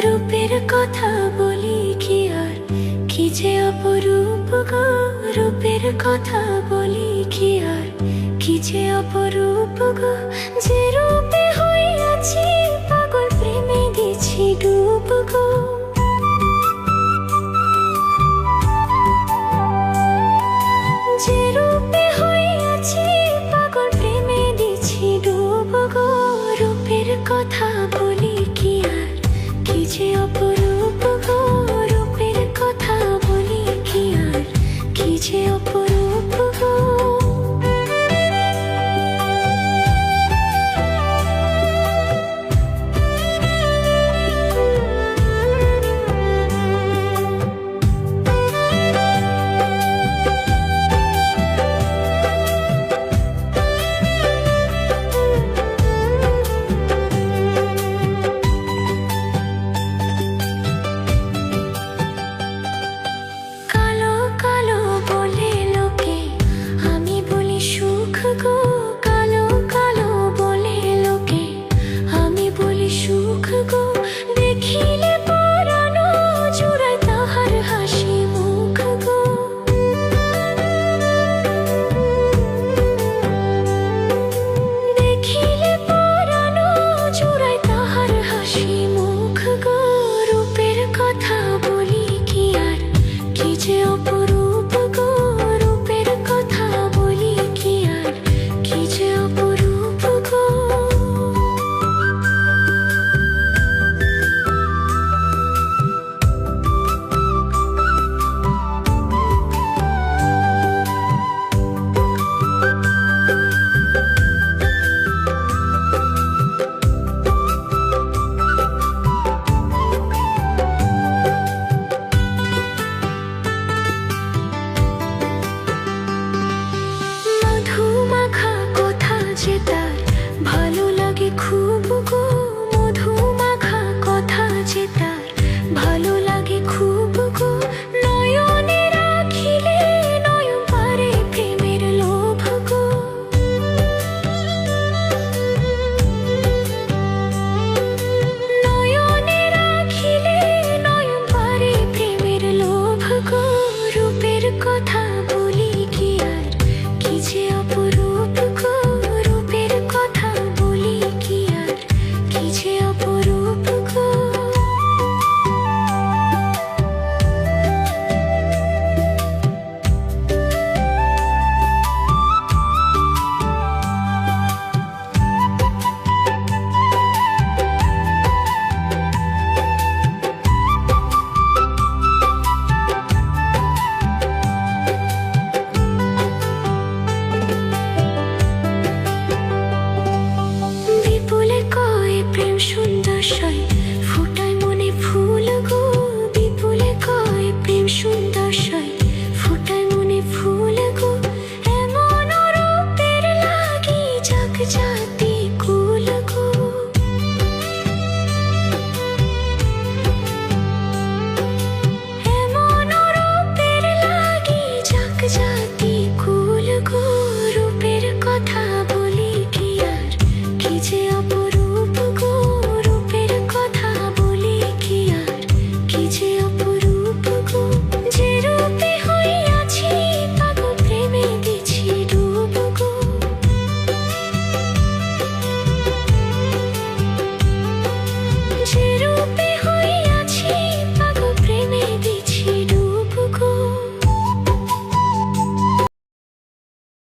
রূপের কথা বলি কি আর, কি যে অপরূপ গো। রূপের কথা বলি কি আর, কি যে অপরূপ গো। যে রূপে হইয়াছি পাগল, প্রেমে দিছি ডুব গো। যে রূপে হইয়াছি পাগল, প্রেমে দিছি ডুব গো। রূপের কথা বলি কি আর, কি যে অপরূপ।